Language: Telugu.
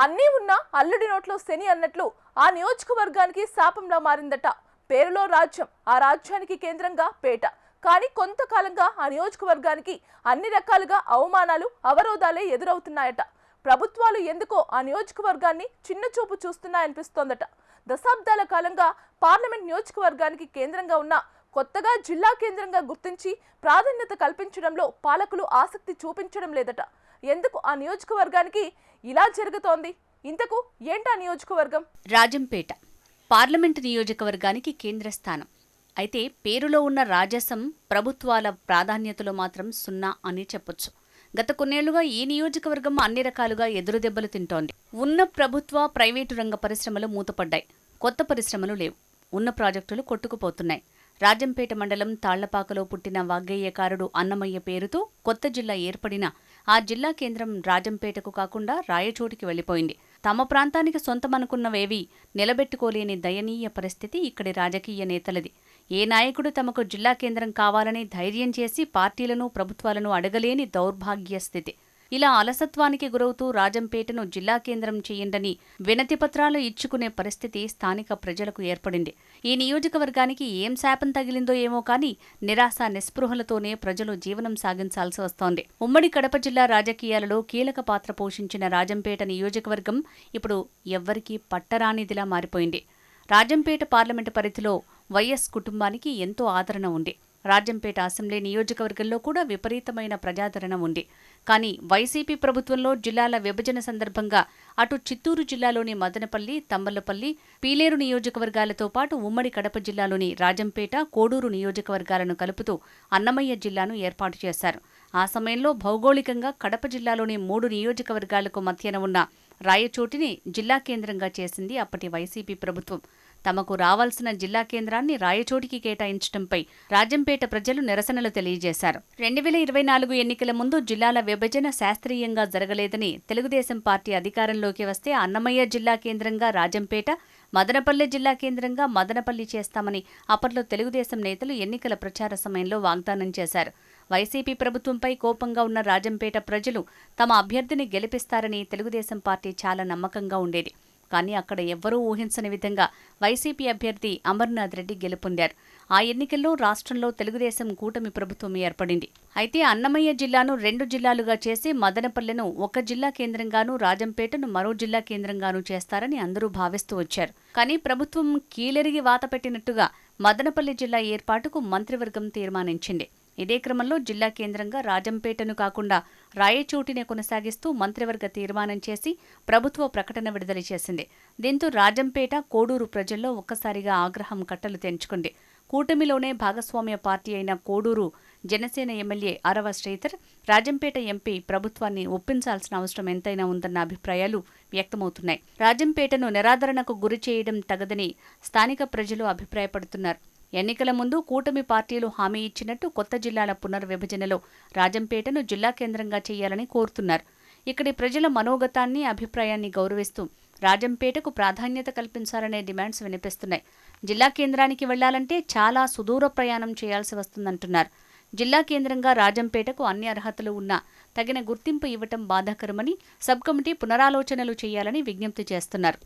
అన్నీ ఉన్నా అల్లుడి నోట్లో శని అన్నట్లు ఆ నియోజకవర్గానికి శాపంలా మారిందట. పేరులో రాజ్యం, ఆ రాజ్యానికి కేంద్రంగా పేట. కానీ కొంతకాలంగా ఆ నియోజకవర్గానికి అన్ని రకాలుగా అవమానాలు, అవరోధాలే ఎదురవుతున్నాయట. ప్రభుత్వాలు ఎందుకో ఆ నియోజకవర్గాన్ని చిన్న చూపు చూస్తున్నాయనిపిస్తోందట. దశాబ్దాల కాలంగా పార్లమెంట్ నియోజకవర్గానికి కేంద్రంగా ఉన్న కొత్తగా జిల్లా కేంద్రంగా గుర్తించి ప్రాధాన్యత కల్పించడంలో పాలకులు ఆసక్తి చూపించడం లేదట. ఎందుకు ఆ నియోజకవర్గానికి ఇలా జరుగుతోంది? ఇంతకు ఏంటా నియోజకవర్గం? రాజంపేట పార్లమెంటు నియోజకవర్గానికి కేంద్ర స్థానం. అయితే పేరులో ఉన్న రాజసం ప్రభుత్వాల ప్రాధాన్యతలో మాత్రం సున్నా అని చెప్పొచ్చు. గత కొన్నేళ్లుగా ఈ నియోజకవర్గం అన్ని రకాలుగా ఎదురుదెబ్బలు తింటోంది. ఉన్న ప్రభుత్వ, ప్రైవేటు రంగ పరిశ్రమలు మూతపడ్డాయి. కొత్త పరిశ్రమలు లేవు. ఉన్న ప్రాజెక్టులు కొట్టుకుపోతున్నాయి. రాజంపేట మండలం తాళ్లపాకలో పుట్టిన వాగ్గేయకారుడు అన్నమయ్య పేరుతో కొత్త జిల్లా ఏర్పడినా ఆ జిల్లా కేంద్రం రాజంపేటకు కాకుండా రాయచోటికి వెళ్లిపోయింది. తమ ప్రాంతానికి సొంతమనుకున్నవేవీ నిలబెట్టుకోలేని దయనీయ పరిస్థితి ఇక్కడి రాజకీయ నేతలది. ఏ నాయకుడు తమకు జిల్లా కేంద్రం కావాలని ధైర్యం చేసి పార్టీలను, ప్రభుత్వాలను అడగలేని దౌర్భాగ్య స్థితి. ఇలా అలసత్వానికి గురవుతూ రాజంపేటను జిల్లా కేంద్రం చేయండని వినతిపత్రాలు ఇచ్చుకునే పరిస్థితి స్థానిక ప్రజలకు ఏర్పడింది. ఈ నియోజకవర్గానికి ఏం శాపం తగిలిందో ఏమో కానీ నిరాశ, నిస్పృహలతోనే ప్రజలు జీవనం సాగించాల్సి వస్తోంది. ఉమ్మడి కడప జిల్లా రాజకీయాలలో కీలక పాత్ర పోషించిన రాజంపేట నియోజకవర్గం ఇప్పుడు ఎవ్వరికీ పట్టరానిదిలా మారిపోయింది. రాజంపేట పార్లమెంటు పరిధిలో వైఎస్ కుటుంబానికి ఎంతో ఆదరణ ఉంది. రాజంపేట అసెంబ్లీ నియోజకవర్గంలో కూడా విపరీతమైన ప్రజాదరణ ఉంది. కానీ వైసీపీ ప్రభుత్వంలో జిల్లాల విభజన సందర్భంగా అటు చిత్తూరు జిల్లాలోని మదనపల్లి, తంబలపల్లి, పీలేరు నియోజకవర్గాలతో పాటు ఉమ్మడి కడప జిల్లాలోని రాజంపేట, కోడూరు నియోజకవర్గాలను కలుపుతూ అన్నమయ్య జిల్లాను ఏర్పాటు చేశారు. ఆ సమయంలో భౌగోళికంగా కడప జిల్లాలోని 3 నియోజకవర్గాలకు మధ్యన ఉన్న రాయచోటిని జిల్లా కేంద్రంగా చేసింది అప్పటి వైసీపీ ప్రభుత్వం. తమకు రావాల్సిన జిల్లా కేంద్రాన్ని రాయచోటికి కేటాయించడంపై రాజంపేట ప్రజలు నిరసనలు తెలియజేశారు. 2024 ఎన్నికల ముందు జిల్లాల విభజన శాస్త్రీయంగా జరగలేదని, తెలుగుదేశం పార్టీ అధికారంలోకి వస్తే అన్నమయ్య జిల్లా కేంద్రంగా రాజంపేట, మదనపల్లి జిల్లా కేంద్రంగా మదనపల్లి చేస్తామని అప్పట్లో తెలుగుదేశం నేతలు ఎన్నికల ప్రచార సమయంలో వాగ్దానం చేశారు. వైసీపీ ప్రభుత్వంపై కోపంగా ఉన్న రాజంపేట ప్రజలు తమ అభ్యర్థిని గెలిపిస్తారని తెలుగుదేశం పార్టీ చాలా నమ్మకంగా ఉండేది. కానీ అక్కడ ఎవ్వరూ ఊహించని విధంగా వైసీపీ అభ్యర్థి అమర్నాథ్ రెడ్డి గెలుపొందారు. ఆ ఎన్నికల్లో రాష్ట్రంలో తెలుగుదేశం కూటమి ప్రభుత్వం ఏర్పడింది. అయితే అన్నమయ్య జిల్లాను 2 జిల్లాలుగా చేసి మదనపల్లెను ఒక జిల్లా కేంద్రంగానూ, రాజంపేటను మరో జిల్లా కేంద్రంగానూ చేస్తారని అందరూ భావిస్తూ వచ్చారు. కానీ ప్రభుత్వం కీలెరిగి వాతపెట్టినట్టుగా మదనపల్లి జిల్లా ఏర్పాటుకు మంత్రివర్గం తీర్మానించింది. ఇదే క్రమంలో జిల్లా కేంద్రంగా రాజంపేటను కాకుండా రాయచోటినే కొనసాగిస్తూ మంత్రివర్గ తీర్మానం చేసి ప్రభుత్వ ప్రకటన విడుదల చేసింది. దీంతో రాజంపేట, కోడూరు ప్రజల్లో ఒక్కసారిగా ఆగ్రహం కట్టలు తెంచుకుంది. కూటమిలోనే భాగస్వామ్య పార్టీ అయిన కోడూరు జనసేన ఎమ్మెల్యే అరవ శ్రీధర్, రాజంపేట ఎంపీ ప్రభుత్వాన్ని ఒప్పించాల్సిన అవసరం ఎంతైనా ఉందన్న అభిప్రాయాలు వ్యక్తమవుతున్నాయి. రాజంపేటను నిరాదరణకు గురి చేయడం తగదని స్థానిక ప్రజలు అభిప్రాయపడుతున్నారు. ఎన్నికల ముందు కూటమి పార్టీలు హామీ ఇచ్చినట్టు కొత్త జిల్లాల పునర్విభజనలో రాజంపేటను జిల్లా కేంద్రంగా చేయాలని కోరుతున్నారు. ఇక్కడి ప్రజల మనోగతాన్ని, అభిప్రాయాన్ని గౌరవిస్తూ రాజంపేటకు ప్రాధాన్యత కల్పించాలనే డిమాండ్స్ వినిపిస్తున్నాయి. జిల్లా కేంద్రానికి వెళ్లాలంటే చాలా సుదూర ప్రయాణం చేయాల్సి వస్తుందంటున్నారు. జిల్లా కేంద్రంగా రాజంపేటకు అన్ని అర్హతలు ఉన్నా తగిన గుర్తింపు ఇవ్వటం బాధాకరమని సబ్ కమిటీ పునరాలోచనలు చేయాలని విజ్ఞప్తి చేస్తున్నారు.